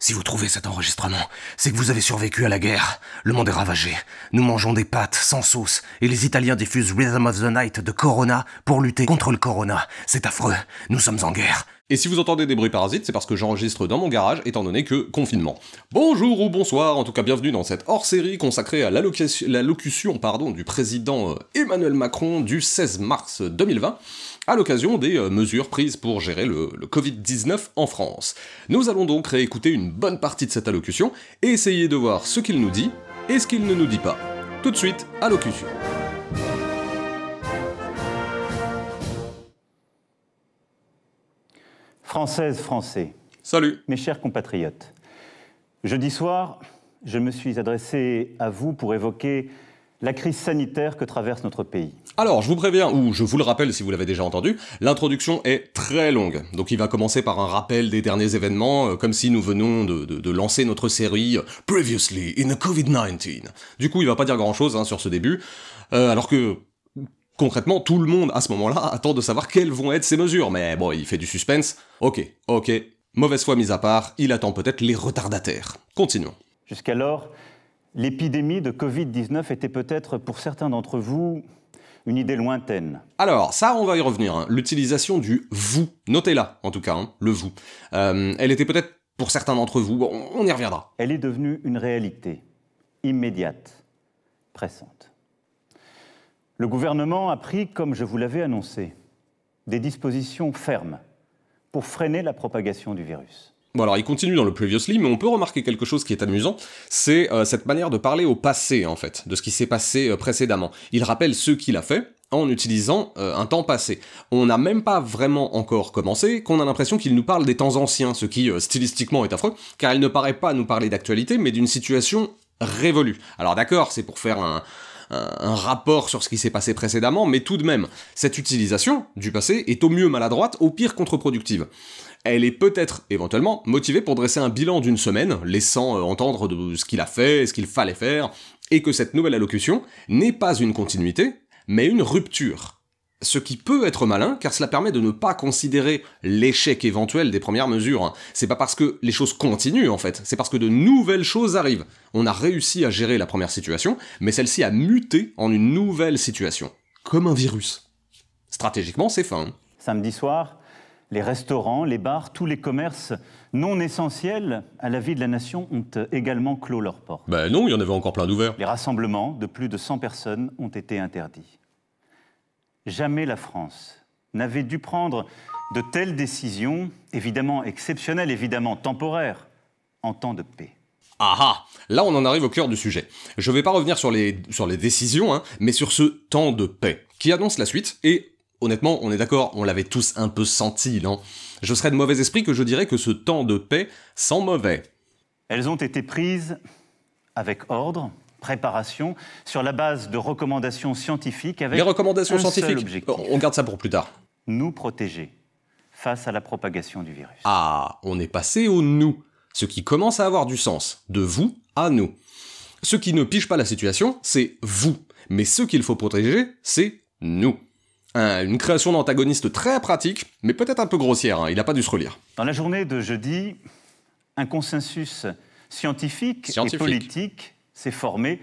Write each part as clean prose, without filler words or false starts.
Si vous trouvez cet enregistrement, c'est que vous avez survécu à la guerre. Le monde est ravagé. Nous mangeons des pâtes sans sauce. Et les Italiens diffusent Rhythm of the Night de Corona pour lutter contre le Corona. C'est affreux. Nous sommes en guerre. Et si vous entendez des bruits parasites, c'est parce que j'enregistre dans mon garage, étant donné que confinement. Bonjour ou bonsoir, en tout cas bienvenue dans cette hors-série consacrée à l'allocution du président Emmanuel Macron du 16 mars 2020, à l'occasion des mesures prises pour gérer le Covid-19 en France. Nous allons donc réécouter une bonne partie de cette allocution, et essayer de voir ce qu'il nous dit, et ce qu'il ne nous dit pas. Tout de suite, allocution. Françaises, Français. Salut. Mes chers compatriotes, jeudi soir, je me suis adressé à vous pour évoquer la crise sanitaire que traverse notre pays. Alors, je vous préviens, ou je vous le rappelle si vous l'avez déjà entendu, l'introduction est très longue. Donc il va commencer par un rappel des derniers événements, comme si nous venons de lancer notre série « Previously in the Covid-19 ». Du coup, il va pas dire grand-chose sur ce début, alors que... concrètement, tout le monde, à ce moment-là, attend de savoir quelles vont être ces mesures. Mais bon, il fait du suspense. Ok. Mauvaise foi mise à part, il attend peut-être les retardataires. Continuons. Jusqu'alors, l'épidémie de Covid-19 était peut-être, pour certains d'entre vous, une idée lointaine. Alors, ça, on va y revenir. L'utilisation du « vous », notez-la, en tout cas, le « vous ». Elle était peut-être, pour certains d'entre vous, bon, on y reviendra. Elle est devenue une réalité, immédiate, pressante. Le gouvernement a pris, comme je vous l'avais annoncé, des dispositions fermes pour freiner la propagation du virus. Bon alors, il continue dans le Previously, mais on peut remarquer quelque chose qui est amusant, c'est cette manière de parler au passé, en fait, de ce qui s'est passé précédemment. Il rappelle ce qu'il a fait en utilisant un temps passé. On n'a même pas vraiment encore commencé, qu'on a l'impression qu'il nous parle des temps anciens, ce qui, stylistiquement, est affreux, car il ne paraît pas nous parler d'actualité, mais d'une situation révolue. Alors d'accord, c'est pour faire un rapport sur ce qui s'est passé précédemment, mais tout de même, cette utilisation du passé est au mieux maladroite, au pire contre-productive. Elle est peut-être, éventuellement, motivée pour dresser un bilan d'une semaine, laissant entendre de ce qu'il a fait, ce qu'il fallait faire, et que cette nouvelle allocution n'est pas une continuité, mais une rupture. Ce qui peut être malin, car cela permet de ne pas considérer l'échec éventuel des premières mesures. C'est pas parce que les choses continuent, en fait, c'est parce que de nouvelles choses arrivent. On a réussi à gérer la première situation, mais celle-ci a muté en une nouvelle situation. Comme un virus. Stratégiquement, c'est fin. Samedi soir, les restaurants, les bars, tous les commerces non essentiels à la vie de la nation ont également clos leurs portes. Ben non, il y en avait encore plein d'ouverts. Les rassemblements de plus de 100 personnes ont été interdits. Jamais la France n'avait dû prendre de telles décisions, évidemment exceptionnelles, évidemment temporaires, en temps de paix. Ah, là on en arrive au cœur du sujet. Je vais pas revenir sur les décisions, mais sur ce temps de paix, qui annonce la suite, et honnêtement, on est d'accord, on l'avait tous un peu senti, non? Je serais de mauvais esprit que je dirais que ce temps de paix sent mauvais. Elles ont été prises avec ordre, préparation, sur la base de recommandations scientifiques avec les recommandations un scientifiques, seul objectif. On garde ça pour plus tard. Nous protéger face à la propagation du virus. Ah, on est passé au « nous », ce qui commence à avoir du sens, de vous à nous. Ceux qui ne pigent pas la situation, c'est vous, mais ceux qu'il faut protéger, c'est nous. Une création d'antagoniste très pratique, mais peut-être un peu grossière, il n'a pas dû se relire. Dans la journée de jeudi, un consensus scientifique et politique s'est formé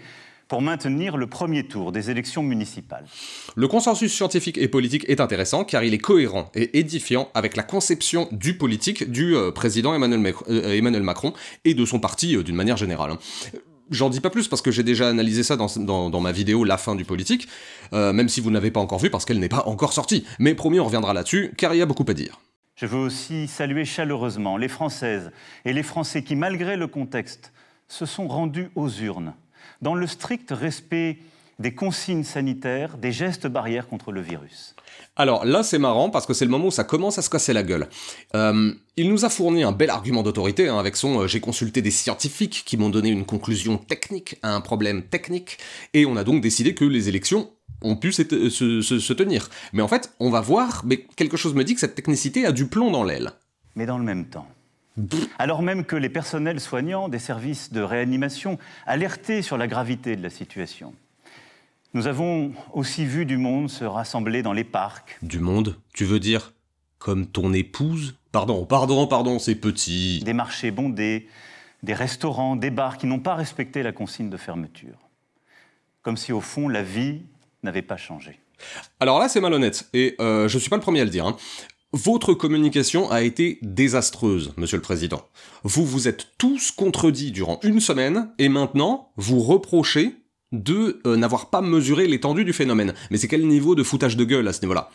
pour maintenir le premier tour des élections municipales. Le consensus scientifique et politique est intéressant car il est cohérent et édifiant avec la conception du politique du président Emmanuel Macron et de son parti d'une manière générale. J'en dis pas plus parce que j'ai déjà analysé ça dans ma vidéo « La fin du politique », même si vous ne l'avez pas encore vue parce qu'elle n'est pas encore sortie. Mais promis, on reviendra là-dessus car il y a beaucoup à dire. Je veux aussi saluer chaleureusement les Françaises et les Français qui, malgré le contexte, se sont rendus aux urnes, dans le strict respect des consignes sanitaires, des gestes barrières contre le virus. Alors là, c'est marrant parce que c'est le moment où ça commence à se casser la gueule. Il nous a fourni un bel argument d'autorité avec son « j'ai consulté des scientifiques qui m'ont donné une conclusion technique à un problème technique » et on a donc décidé que les élections ont pu se tenir. Mais en fait, on va voir, mais quelque chose me dit que cette technicité a du plomb dans l'aile. Mais dans le même temps, alors même que les personnels soignants des services de réanimation alertaient sur la gravité de la situation, nous avons aussi vu du monde se rassembler dans les parcs. Du monde? Tu veux dire Comme ton épouse? Pardon, c'est petit. Des marchés bondés, des restaurants, des bars qui n'ont pas respecté la consigne de fermeture. Comme si, au fond, la vie n'avait pas changé. Alors là, c'est malhonnête, et je suis pas le premier à le dire, hein. Votre communication a été désastreuse, monsieur le président. Vous vous êtes tous contredits durant une semaine, et maintenant, vous reprochez de n'avoir pas mesuré l'étendue du phénomène. Mais c'est quel niveau de foutage de gueule à ce niveau-là?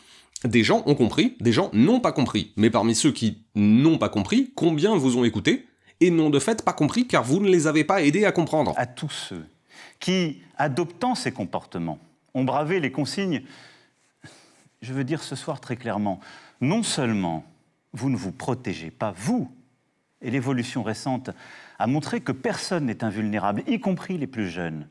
Des gens ont compris, des gens n'ont pas compris. Mais parmi ceux qui n'ont pas compris, combien vous ont écouté, et n'ont de fait pas compris car vous ne les avez pas aidés à comprendre? À tous ceux qui, adoptant ces comportements, ont bravé les consignes, je veux dire ce soir très clairement, non seulement vous ne vous protégez pas, vous, et l'évolution récente a montré que personne n'est invulnérable, y compris les plus jeunes,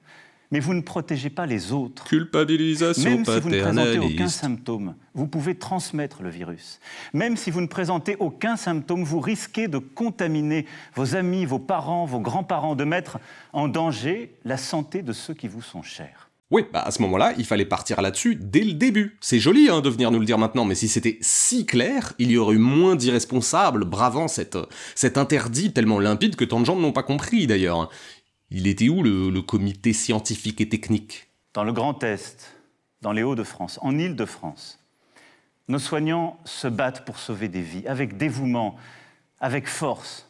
mais vous ne protégez pas les autres. Culpabilisation Même si vous ne présentez paternaliste. aucun symptôme, vous pouvez transmettre le virus. Même si vous ne présentez aucun symptôme, vous risquez de contaminer vos amis, vos parents, vos grands-parents, de mettre en danger la santé de ceux qui vous sont chers. Oui, bah à ce moment-là, il fallait partir là-dessus dès le début. C'est joli hein, de venir nous le dire maintenant, mais si c'était si clair, il y aurait eu moins d'irresponsables bravant cet interdit tellement limpide que tant de gens n'ont pas compris d'ailleurs. Il était où le comité scientifique et technique? Dans le Grand Est, dans les Hauts-de-France, en Île-de-France, nos soignants se battent pour sauver des vies, avec dévouement, avec force.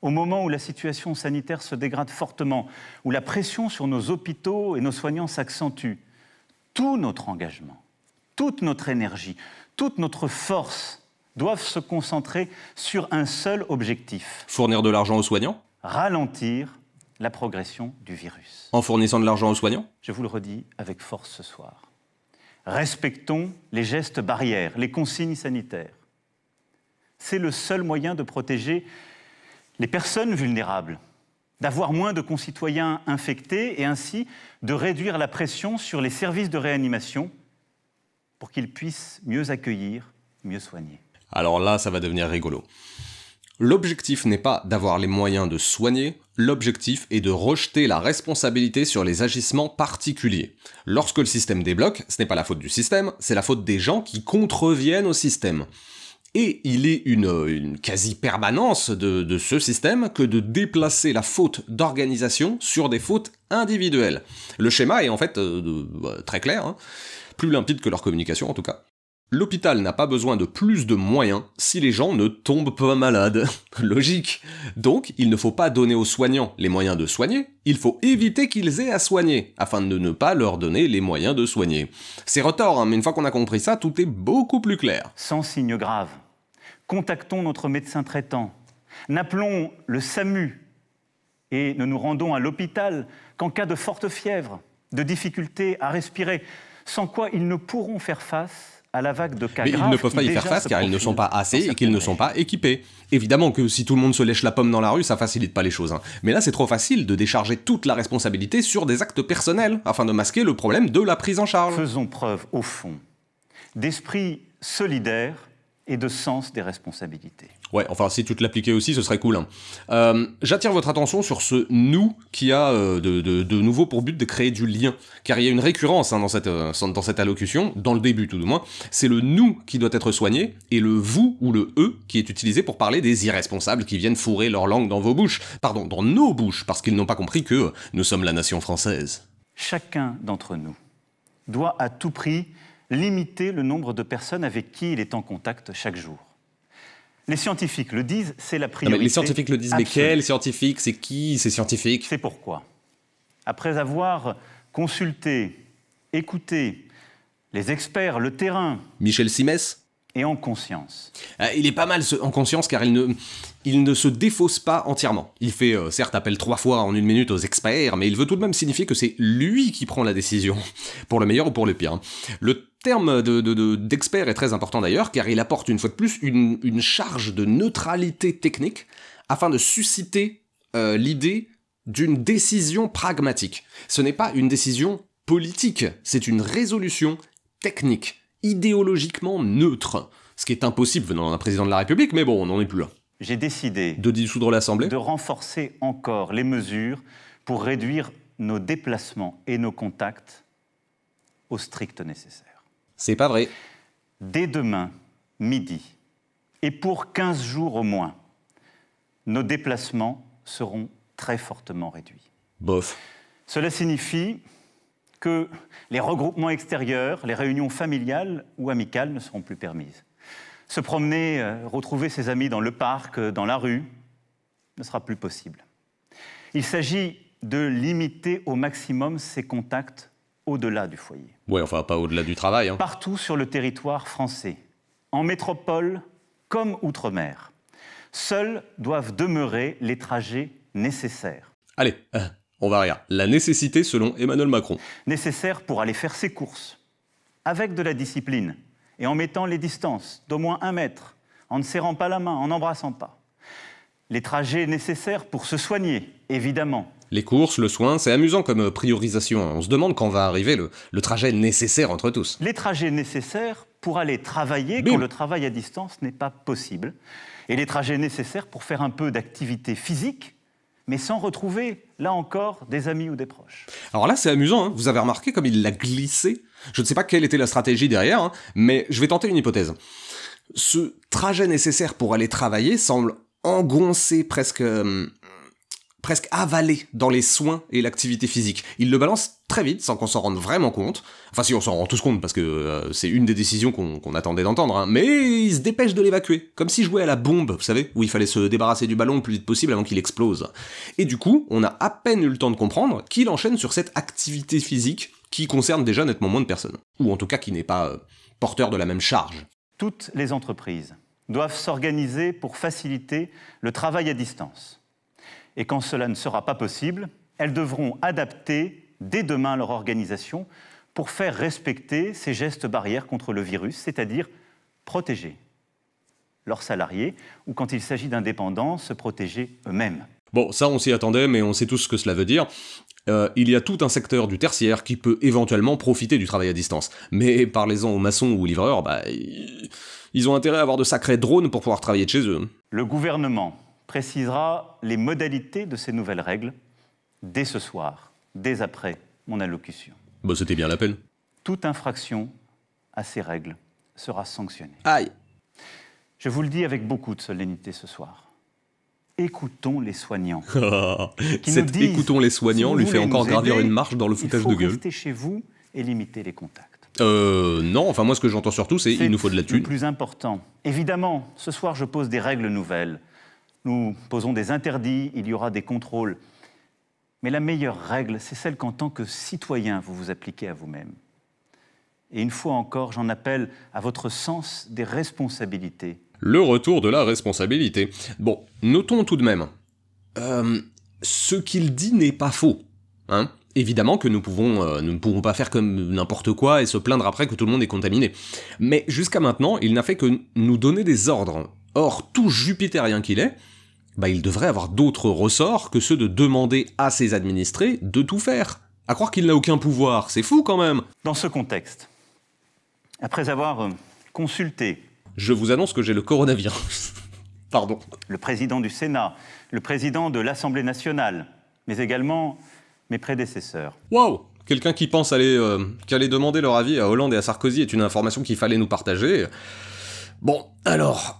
Au moment où la situation sanitaire se dégrade fortement, où la pression sur nos hôpitaux et nos soignants s'accentue, tout notre engagement, toute notre énergie, toute notre force doivent se concentrer sur un seul objectif. Fournir de l'argent aux soignants? Ralentir la progression du virus. En fournissant de l'argent aux soignants? Je vous le redis avec force ce soir. Respectons les gestes barrières, les consignes sanitaires. C'est le seul moyen de protéger les personnes vulnérables, d'avoir moins de concitoyens infectés et ainsi de réduire la pression sur les services de réanimation pour qu'ils puissent mieux accueillir, mieux soigner. Alors là, ça va devenir rigolo. L'objectif n'est pas d'avoir les moyens de soigner, l'objectif est de rejeter la responsabilité sur les agissements particuliers. Lorsque le système débloque, ce n'est pas la faute du système, c'est la faute des gens qui contreviennent au système. Et il est une quasi-permanence de ce système que de déplacer la faute d'organisation sur des fautes individuelles. Le schéma est en fait très clair, hein, plus limpide que leur communication en tout cas. L'hôpital n'a pas besoin de plus de moyens si les gens ne tombent pas malades. Logique. Donc, il ne faut pas donner aux soignants les moyens de soigner, il faut éviter qu'ils aient à soigner, afin de ne pas leur donner les moyens de soigner. C'est retors, hein, mais une fois qu'on a compris ça, tout est beaucoup plus clair. Sans signe grave, contactons notre médecin traitant, n'appelons le SAMU et ne nous rendons à l'hôpital qu'en cas de forte fièvre, de difficulté à respirer, sans quoi ils ne pourront faire face à la vague de cas graves. Mais ils ne peuvent pas y faire face car ils ne sont pas assez et qu'ils ne sont pas équipés. Évidemment que si tout le monde se lèche la pomme dans la rue, ça facilite pas les choses. Hein. Mais là, c'est trop facile de décharger toute la responsabilité sur des actes personnels afin de masquer le problème de la prise en charge. Faisons preuve, au fond, d'esprit solidaire et de sens des responsabilités. Ouais, enfin, si tu te l'appliquais aussi, ce serait cool. Hein. J'attire votre attention sur ce « nous » qui a de nouveau pour but de créer du lien. Car il y a une récurrence hein, dans cette allocution, dans le début tout du moins. C'est le « nous » qui doit être soigné, et le « vous » ou le « eux » qui est utilisé pour parler des irresponsables qui viennent fourrer leur langue dans vos bouches. Pardon, dans nos bouches, parce qu'ils n'ont pas compris que nous sommes la nation française. Chacun d'entre nous doit à tout prix limiter le nombre de personnes avec qui il est en contact chaque jour. Les scientifiques le disent, c'est la priorité. Non, mais les scientifiques le disent, absolue. mais quels scientifiques? C'est qui ces scientifiques? C'est pourquoi, après avoir consulté, écouté les experts, le terrain... Michel Simès? Et en conscience. Il est pas mal en conscience car il ne se défausse pas entièrement. Il fait certes appel 3 fois en 1 minute aux experts, mais il veut tout de même signifier que c'est lui qui prend la décision, pour le meilleur ou pour le pire. Le terme d'expert est très important d'ailleurs, car il apporte une fois de plus une charge de neutralité technique afin de susciter l'idée d'une décision pragmatique. Ce n'est pas une décision politique, c'est une résolution technique, idéologiquement neutre, ce qui est impossible venant d'un président de la République, mais bon, on n'en est plus là. J'ai décidé de dissoudre l'Assemblée, de renforcer encore les mesures pour réduire nos déplacements et nos contacts au strict nécessaire. C'est pas vrai. Dès demain, midi. Et pour 15 jours au moins, nos déplacements seront très fortement réduits. Bof. Cela signifie que les regroupements extérieurs, les réunions familiales ou amicales ne seront plus permises. Se promener, retrouver ses amis dans le parc, dans la rue, ne sera plus possible. Il s'agit de limiter au maximum ces contacts au-delà du foyer. Ouais, enfin, pas au-delà du travail. Hein. Partout sur le territoire français, en métropole comme outre-mer, seuls doivent demeurer les trajets nécessaires. Allez, on va rire. La nécessité selon Emmanuel Macron. Nécessaires pour aller faire ses courses, avec de la discipline, et en mettant les distances d'au moins 1 mètre, en ne serrant pas la main, en n'embrassant pas. Les trajets nécessaires pour se soigner, évidemment. Les courses, le soin, c'est amusant comme priorisation. On se demande quand va arriver le trajet nécessaire entre tous. Les trajets nécessaires pour aller travailler Bim. quand le travail à distance n'est pas possible. Et les trajets nécessaires pour faire un peu d'activité physique, mais sans retrouver, là encore, des amis ou des proches. Alors là, c'est amusant, hein. Vous avez remarqué comme il l'a glissé. Je ne sais pas quelle était la stratégie derrière, hein, mais je vais tenter une hypothèse. Ce trajet nécessaire pour aller travailler semble engoncé, presque avalé dans les soins et l'activité physique. Il le balance très vite, sans qu'on s'en rende vraiment compte. Enfin si, on s'en rend tous compte, parce que c'est une des décisions qu'on attendait d'entendre, hein. Mais il se dépêche de l'évacuer, comme s'il jouait à la bombe, vous savez, où il fallait se débarrasser du ballon le plus vite possible avant qu'il explose. Et du coup, on a à peine eu le temps de comprendre qu'il enchaîne sur cette activité physique qui concerne déjà nettement moins de personnes. Ou en tout cas qui n'est pas porteur de la même charge. Toutes les entreprises doivent s'organiser pour faciliter le travail à distance. Et quand cela ne sera pas possible, elles devront adapter dès demain leur organisation pour faire respecter ces gestes barrières contre le virus, c'est-à-dire protéger leurs salariés ou, quand il s'agit d'indépendants, se protéger eux-mêmes. Bon, ça on s'y attendait, mais on sait tous ce que cela veut dire. Il y a tout un secteur du tertiaire qui peut éventuellement profiter du travail à distance. Mais parlez-en aux maçons ou aux livreurs, ils ont intérêt à avoir de sacrés drones pour pouvoir travailler de chez eux. Le gouvernement précisera les modalités de ces nouvelles règles dès ce soir, dès après mon allocution. Bah c'était bien la peine. Toute infraction à ces règles sera sanctionnée. Aïe. Je vous le dis avec beaucoup de solennité ce soir. Écoutons les soignants. Qui Cet nous disent, écoutons les soignants si lui vous fait voulez encore nous gravir aider, une marche dans le foutage de il faut gueule. rester chez vous et limiter les contacts. Non, enfin moi ce que j'entends surtout c'est il nous faut de la le thune. plus important. Évidemment, ce soir je pose des règles nouvelles. Nous posons des interdits, il y aura des contrôles. Mais la meilleure règle, c'est celle qu'en tant que citoyen, vous vous appliquez à vous-même. Et une fois encore, j'en appelle à votre sens des responsabilités. Le retour de la responsabilité. Bon, notons tout de même. Ce qu'il dit n'est pas faux. Hein ? Évidemment que nous ne pourrons pas faire comme n'importe quoi et se plaindre après que tout le monde est contaminé. Mais jusqu'à maintenant, il n'a fait que nous donner des ordres. Or, tout jupitérien qu'il est, il devrait avoir d'autres ressorts que ceux de demander à ses administrés de tout faire. À croire qu'il n'a aucun pouvoir, c'est fou quand même. Dans ce contexte, après avoir consulté... Je vous annonce que j'ai le coronavirus. Pardon. Le président du Sénat, le président de l'Assemblée nationale, mais également mes prédécesseurs. Waouh! Quelqu'un qui pense qu'aller demander leur avis à Hollande et à Sarkozy est une information qu'il fallait nous partager. Bon, alors...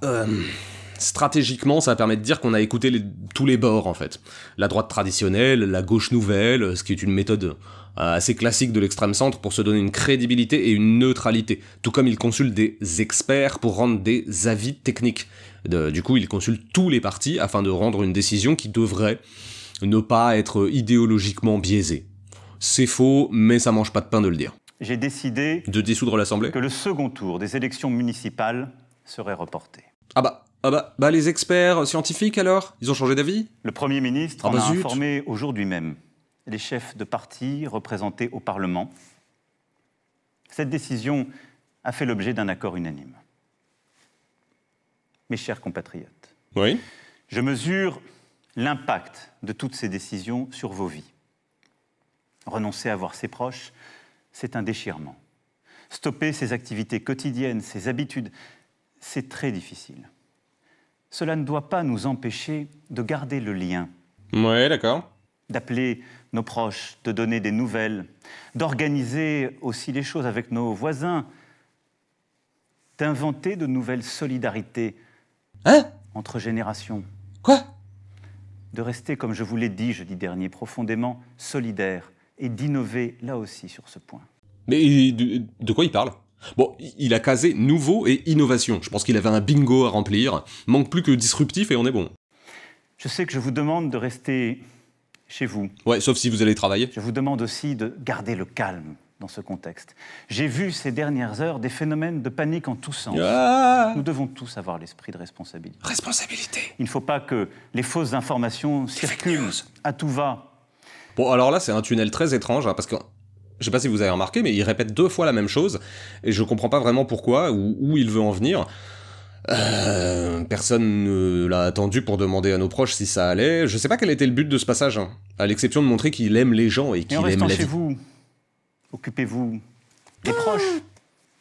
stratégiquement, ça permet de dire qu'on a écouté tous les bords, en fait. La droite traditionnelle, la gauche nouvelle, ce qui est une méthode assez classique de l'extrême-centre pour se donner une crédibilité et une neutralité. Tout comme il consulte des experts pour rendre des avis techniques. Du coup, il consulte tous les partis afin de rendre une décision qui devrait ne pas être idéologiquement biaisée. C'est faux, mais ça mange pas de pain de le dire. J'ai décidé de dissoudre l'Assemblée. Que le second tour des élections municipales serait reporté. Les experts scientifiques alors? Ils ont changé d'avis? Le Premier ministre en a informé aujourd'hui même les chefs de parti représentés au Parlement. Cette décision a fait l'objet d'un accord unanime. Mes chers compatriotes, oui. Je mesure l'impact de toutes ces décisions sur vos vies. Renoncer à voir ses proches, c'est un déchirement. Stopper ses activités quotidiennes, ses habitudes, c'est très difficile. Cela ne doit pas nous empêcher de garder le lien. Ouais, d'accord. D'appeler nos proches, de donner des nouvelles, d'organiser aussi les choses avec nos voisins, d'inventer de nouvelles solidarités Hein? entre générations, Quoi? de rester, comme je vous l'ai dit jeudi dernier, profondément solidaires et d'innover là aussi sur ce point. Mais de quoi il parle? Bon, il a casé nouveau et innovation. Je pense qu'il avait un bingo à remplir. Manque plus que disruptif et on est bon. Je sais que je vous demande de rester chez vous. Ouais, sauf si vous allez travailler. Je vous demande aussi de garder le calme dans ce contexte. J'ai vu ces dernières heures des phénomènes de panique en tous sens. Ah, Nous devons tous avoir l'esprit de responsabilité. responsabilité. Il ne faut pas que les fausses informations circulent news. à tout va. Bon, alors là, c'est un tunnel très étrange, hein, parce que je sais pas si vous avez remarqué, mais il répète 2 fois la même chose, et je comprends pas vraiment pourquoi, ou où il veut en venir. Personne ne l'a attendu pour demander à nos proches si ça allait. Je sais pas quel était le but de ce passage, hein, à l'exception de montrer qu'il aime les gens et Et qu'il en aime restant la chez vie. vous, occupez-vous des proches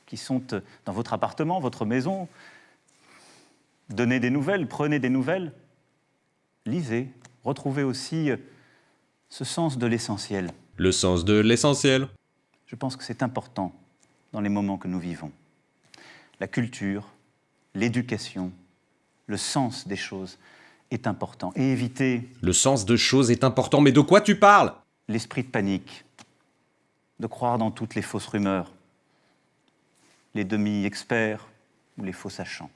qui sont dans votre appartement, votre maison. Donnez des nouvelles, prenez des nouvelles. Lisez, retrouvez aussi ce sens de l'essentiel. Le sens de l'essentiel. Je pense que c'est important dans les moments que nous vivons. La culture, l'éducation, le sens des choses est important. Et éviter Le sens de choses est important, mais de quoi tu parles? l'esprit de panique, de croire dans toutes les fausses rumeurs, les demi-experts ou les faux sachants.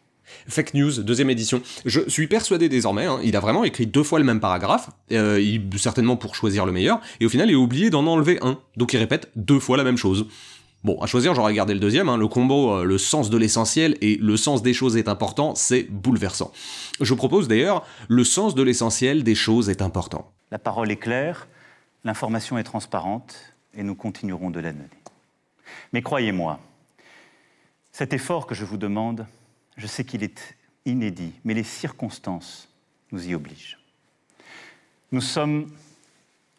Fake News, 2e édition. Je suis persuadé désormais, hein, il a vraiment écrit 2 fois le même paragraphe, certainement pour choisir le meilleur, et au final il a oublié d'en enlever un, donc il répète 2 fois la même chose. Bon, à choisir, j'aurais gardé le 2e, hein, le combo le sens de l'essentiel et le sens des choses est important, c'est bouleversant. Je propose d'ailleurs, le sens de l'essentiel des choses est important. La parole est claire, l'information est transparente, et nous continuerons de la donner. Mais croyez-moi, cet effort que je vous demande, je sais qu'il est inédit, mais les circonstances nous y obligent. Nous sommes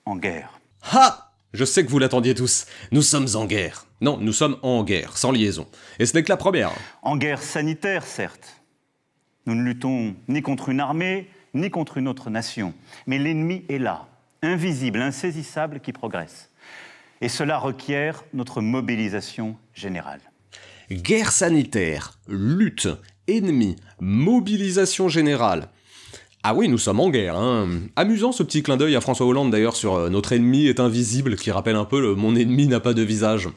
en guerre. Ha! Je sais que vous l'attendiez tous. Nous sommes en guerre. Non, nous sommes en guerre, sans liaison. Et ce n'est que la première. En guerre sanitaire, certes. Nous ne luttons ni contre une armée, ni contre une autre nation. Mais l'ennemi est là, invisible, insaisissable, qui progresse. Et cela requiert notre mobilisation générale. Guerre sanitaire, lutte, ennemi, mobilisation générale. Ah oui, nous sommes en guerre, hein. Amusant ce petit clin d'œil à François Hollande d'ailleurs sur notre ennemi est invisible, qui rappelle un peu le mon ennemi n'a pas de visage.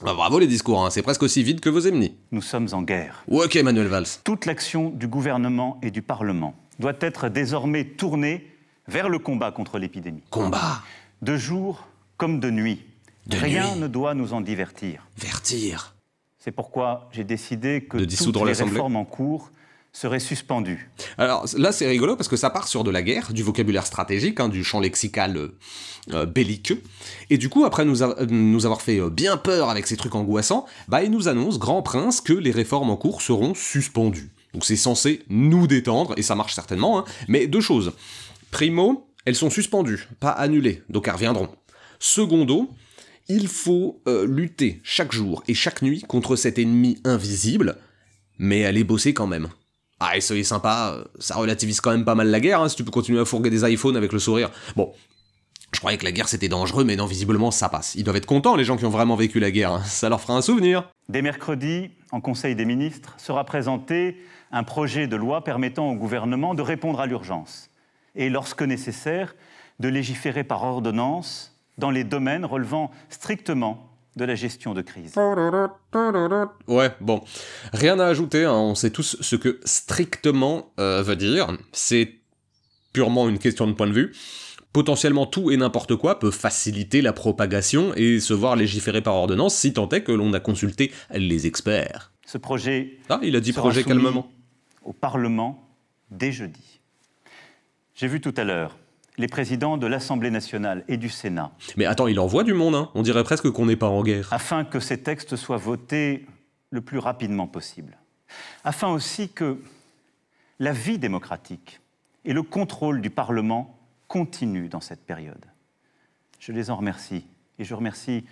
Bah, bravo les discours, hein. C'est presque aussi vide que vos ennemis. Nous sommes en guerre. Ok, Manuel Valls. Toute l'action du gouvernement et du Parlement doit être désormais tournée vers le combat contre l'épidémie. Combat, De jour comme de nuit. De Rien nuit. ne doit nous en divertir. vertir. C'est pourquoi j'ai décidé que De toutes dissoudre les l'Assemblée. réformes en cours seraient suspendues. Alors là c'est rigolo parce que ça part sur de la guerre, du vocabulaire stratégique, hein, du champ lexical belliqueux, et du coup après nous avoir fait bien peur avec ces trucs angoissants, bah il nous annonce, grand prince, que les réformes en cours seront suspendues. Donc c'est censé nous détendre, et ça marche certainement, hein, mais 2 choses. Primo, elles sont suspendues, pas annulées, donc elles reviendront. Secondo, il faut lutter chaque jour et chaque nuit contre cet ennemi invisible, mais aller bosser quand même. Ah, et soyez sympa, ça relativise quand même pas mal la guerre, hein, si tu peux continuer à fourguer des iPhones avec le sourire. Bon, je croyais que la guerre c'était dangereux, mais non, visiblement ça passe. Ils doivent être contents, les gens qui ont vraiment vécu la guerre, hein. Ça leur fera un souvenir. Dès mercredi, en Conseil des ministres, sera présenté un projet de loi permettant au gouvernement de répondre à l'urgence et, lorsque nécessaire, de légiférer par ordonnance dans les domaines relevant strictement de la gestion de crise. Ouais, bon. Rien à ajouter, hein, on sait tous ce que strictement veut dire. C'est purement une question de point de vue. Potentiellement tout et n'importe quoi peut faciliter la propagation et se voir légiférer par ordonnance si tant est que l'on a consulté les experts. Ce projet Ah, il a dit sera projet soumis calmement. au Parlement dès jeudi. J'ai vu tout à l'heure les présidents de l'Assemblée nationale et du Sénat, Mais attends, il envoie du monde, hein. On dirait presque qu'on n'est pas en guerre. afin que ces textes soient votés le plus rapidement possible. Afin aussi que la vie démocratique et le contrôle du Parlement continuent dans cette période. Je les en remercie et je remercie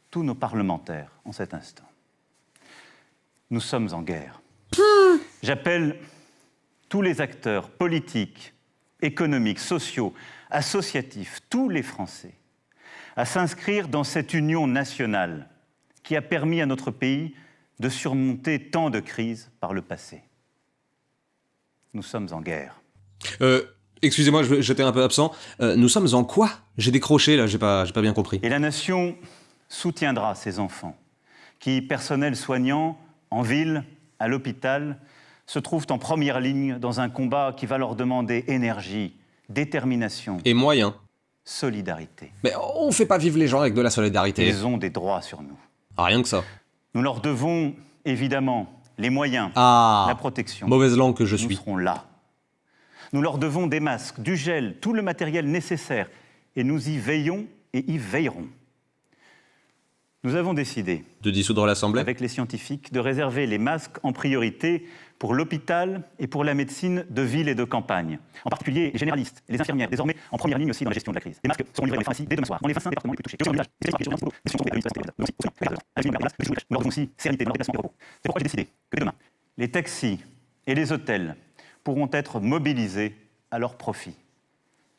tous nos parlementaires en cet instant. Nous sommes en guerre. J'appelle tous les acteurs politiques, économiques, sociaux, associatifs, tous les Français, à s'inscrire dans cette union nationale qui a permis à notre pays de surmonter tant de crises par le passé. Nous sommes en guerre. Excusez-moi, j'étais un peu absent. Nous sommes en quoi? J'ai décroché, là, j'ai pas bien compris. Et la nation soutiendra ces enfants, qui, personnel soignant, en ville, à l'hôpital, se trouvent en première ligne dans un combat qui va leur demander énergie, détermination... Et moyens. Solidarité. Mais on fait pas vivre les gens avec de la solidarité. Ils ont des droits sur nous. Ah, rien que ça. Nous leur devons, évidemment, les moyens, la protection. Mauvaise langue que je suis. Nous serons là. Nous leur devons des masques, du gel, tout le matériel nécessaire. Et nous y veillons et y veillerons. Nous avons décidé, de dissoudre l'Assemblée, avec les scientifiques, de réserver les masques en priorité pour l'hôpital et pour la médecine de ville et de campagne. En particulier les généralistes et les infirmières, désormais en première ligne aussi dans la gestion de la crise. Les masques seront livrés dans les pharmacies dès demain soir, dans les 25 départements les plus touchés. Nous leur devons aussi sérénité dans l'organisation des repos. C'est pourquoi j'ai décidé que demain, les taxis et les hôtels pourront être mobilisés à leur profit.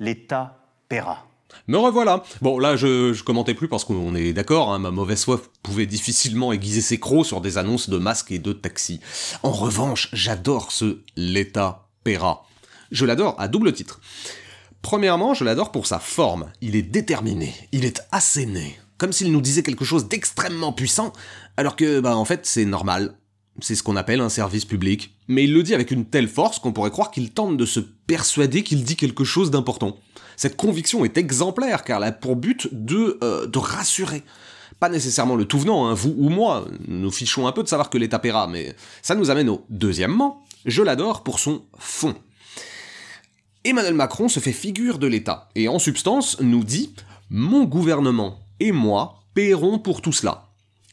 L'État paiera. Me revoilà. Bon, là, je commentais plus parce qu'on est d'accord, hein, ma mauvaise foi pouvait difficilement aiguiser ses crocs sur des annonces de masques et de taxis. En revanche, j'adore ce « l'État paiera ». Je l'adore à double titre. Premièrement, je l'adore pour sa forme. Il est déterminé, il est asséné, comme s'il nous disait quelque chose d'extrêmement puissant, alors que, en fait, c'est normal. C'est ce qu'on appelle un service public. Mais il le dit avec une telle force qu'on pourrait croire qu'il tente de se persuader qu'il dit quelque chose d'important. Cette conviction est exemplaire, car elle a pour but de rassurer. Pas nécessairement le tout venant, hein, vous ou moi, nous fichons un peu de savoir que l'État paiera, mais ça nous amène au deuxièmement, je l'adore pour son fond. Emmanuel Macron se fait figure de l'État, et en substance nous dit « Mon gouvernement et moi paierons pour tout cela ».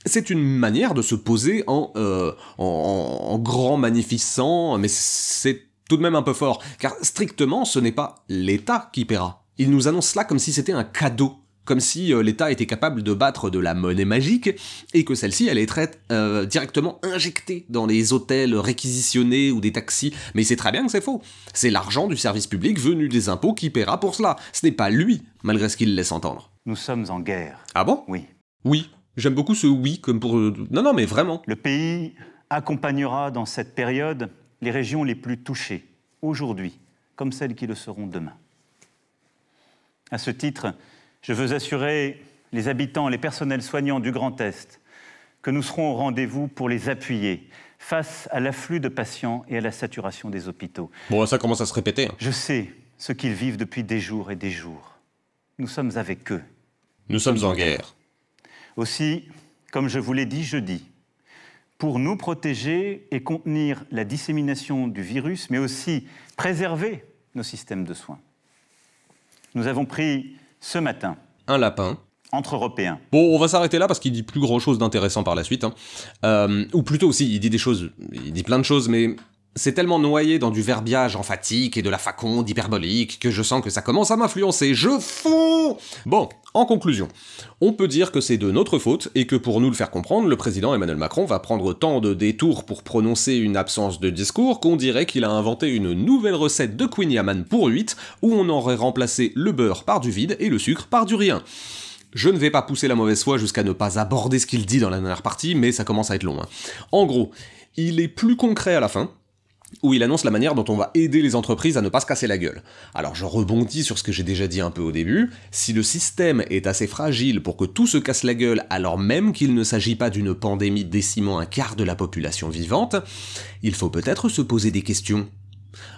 C'est une manière de se poser en grand magnificent, mais c'est tout de même un peu fort, car strictement ce n'est pas l'État qui paiera. Il nous annonce cela comme si c'était un cadeau, comme si l'État était capable de battre de la monnaie magique, et que celle-ci allait être directement injectée dans les hôtels réquisitionnés ou des taxis, mais c'est très bien que c'est faux. C'est l'argent du service public venu des impôts qui paiera pour cela. Ce n'est pas lui, malgré ce qu'il laisse entendre. Nous sommes en guerre. Ah bon? Oui. Oui. J'aime beaucoup ce oui, comme pour... Non, mais vraiment. Le pays accompagnera dans cette période les régions les plus touchées, aujourd'hui, comme celles qui le seront demain. À ce titre, je veux assurer les habitants, les personnels soignants du Grand Est que nous serons au rendez-vous pour les appuyer face à l'afflux de patients et à la saturation des hôpitaux. Bon, ça commence à se répéter. Hein. Je sais ce qu'ils vivent depuis des jours et des jours. Nous sommes avec eux. Nous sommes en guerre. Aussi, comme je vous l'ai dit jeudi, pour nous protéger et contenir la dissémination du virus, mais aussi préserver nos systèmes de soins. Nous avons pris ce matin un lapin entre Européens. Bon, on va s'arrêter là parce qu'il dit plus grand-chose d'intéressant par la suite. Hein. Ou plutôt aussi, il dit plein de choses, mais c'est tellement noyé dans du verbiage emphatique et de la faconde hyperbolique que je sens que ça commence à m'influencer. Je fonds! Bon, en conclusion, on peut dire que c'est de notre faute et que pour nous le faire comprendre, le président Emmanuel Macron va prendre tant de détours pour prononcer une absence de discours qu'on dirait qu'il a inventé une nouvelle recette de Queen Yaman pour 8 où on aurait remplacé le beurre par du vide et le sucre par du rien. Je ne vais pas pousser la mauvaise foi jusqu'à ne pas aborder ce qu'il dit dans la dernière partie, mais ça commence à être long. Hein. En gros, il est plus concret à la fin, où il annonce la manière dont on va aider les entreprises à ne pas se casser la gueule. Alors je rebondis sur ce que j'ai déjà dit un peu au début, si le système est assez fragile pour que tout se casse la gueule alors même qu'il ne s'agit pas d'une pandémie décimant un quart de la population vivante, il faut peut-être se poser des questions.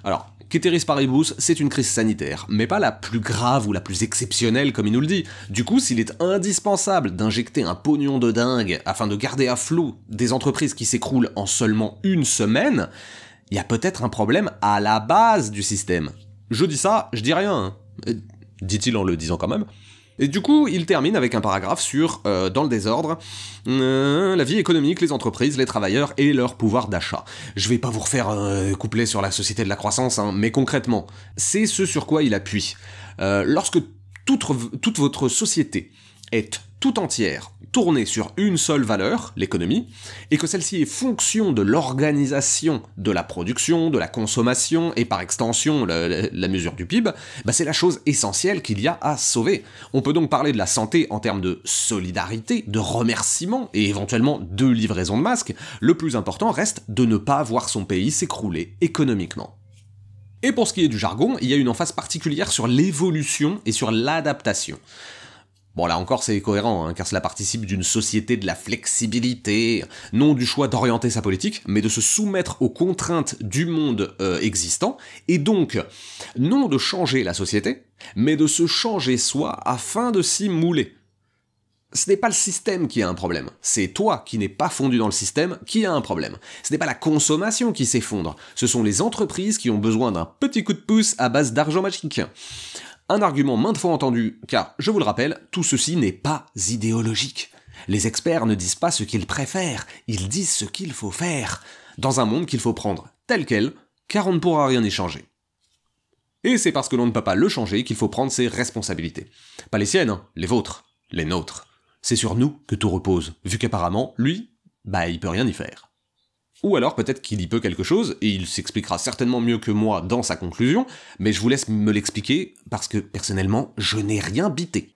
Alors, Ceteris paribus, c'est une crise sanitaire, mais pas la plus grave ou la plus exceptionnelle comme il nous le dit. Du coup, s'il est indispensable d'injecter un pognon de dingue afin de garder à flot des entreprises qui s'écroulent en seulement une semaine, il y a peut-être un problème à la base du système. Je dis ça, je dis rien, hein. Dit-il en le disant quand même. Et du coup, il termine avec un paragraphe sur, dans le désordre, la vie économique, les entreprises, les travailleurs et leur pouvoir d'achat. Je vais pas vous refaire un couplet sur la société de la croissance, hein, mais concrètement, c'est ce sur quoi il appuie. Lorsque toute votre société est tout entière tournée sur une seule valeur, l'économie, et que celle-ci est fonction de l'organisation de la production, de la consommation, et par extension la mesure du PIB, bah c'est la chose essentielle qu'il y a à sauver. On peut donc parler de la santé en termes de solidarité, de remerciement, et éventuellement de livraison de masques. Le plus important reste de ne pas voir son pays s'écrouler économiquement. Et pour ce qui est du jargon, il y a une emphase particulière sur l'évolution et sur l'adaptation. Bon là encore c'est cohérent, hein, car cela participe d'une société de la flexibilité, non du choix d'orienter sa politique, mais de se soumettre aux contraintes du monde existant, et donc non de changer la société, mais de se changer soi afin de s'y mouler. Ce n'est pas le système qui a un problème, c'est toi qui n'es pas fondu dans le système qui a un problème. Ce n'est pas la consommation qui s'effondre, ce sont les entreprises qui ont besoin d'un petit coup de pouce à base d'argent magique. Un argument maintes fois entendu, car, je vous le rappelle, tout ceci n'est pas idéologique. Les experts ne disent pas ce qu'ils préfèrent, ils disent ce qu'il faut faire, dans un monde qu'il faut prendre tel quel, car on ne pourra rien y changer. Et c'est parce que l'on ne peut pas le changer qu'il faut prendre ses responsabilités. Pas les siennes, hein, les vôtres, les nôtres. C'est sur nous que tout repose, vu qu'apparemment, lui, il peut rien y faire. Ou alors peut-être qu'il y peut quelque chose, et il s'expliquera certainement mieux que moi dans sa conclusion, mais je vous laisse me l'expliquer, parce que personnellement, je n'ai rien bité.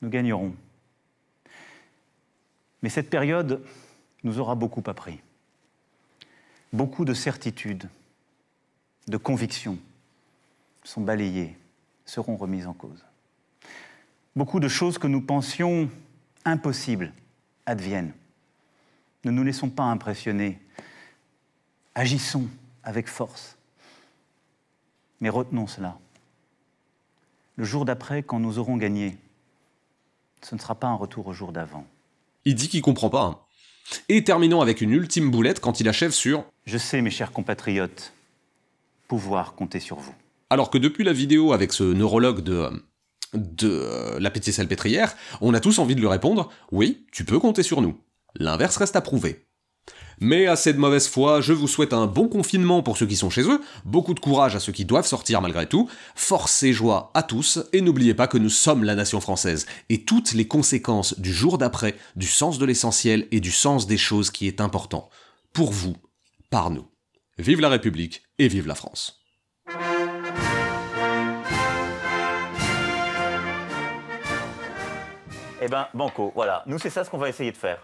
Nous gagnerons. Mais cette période nous aura beaucoup appris. Beaucoup de certitudes, de convictions sont balayées, seront remises en cause. Beaucoup de choses que nous pensions impossibles adviennent. Ne nous laissons pas impressionner. Agissons avec force. Mais retenons cela. Le jour d'après, quand nous aurons gagné, ce ne sera pas un retour au jour d'avant. Il dit qu'il comprend pas. Hein. Et terminons avec une ultime boulette quand il achève sur « Je sais, mes chers compatriotes, pouvoir compter sur vous. » Alors que depuis la vidéo avec ce neurologue de la Pétier-Salpêtrière, on a tous envie de lui répondre « Oui, tu peux compter sur nous. L'inverse reste à prouver. » Mais assez de mauvaise foi, je vous souhaite un bon confinement pour ceux qui sont chez eux, beaucoup de courage à ceux qui doivent sortir malgré tout, force et joie à tous, et n'oubliez pas que nous sommes la nation française, et toutes les conséquences du jour d'après, du sens de l'essentiel et du sens des choses qui est important. Pour vous, par nous. Vive la République et vive la France. Eh ben, banco, voilà. Nous, c'est ça ce qu'on va essayer de faire.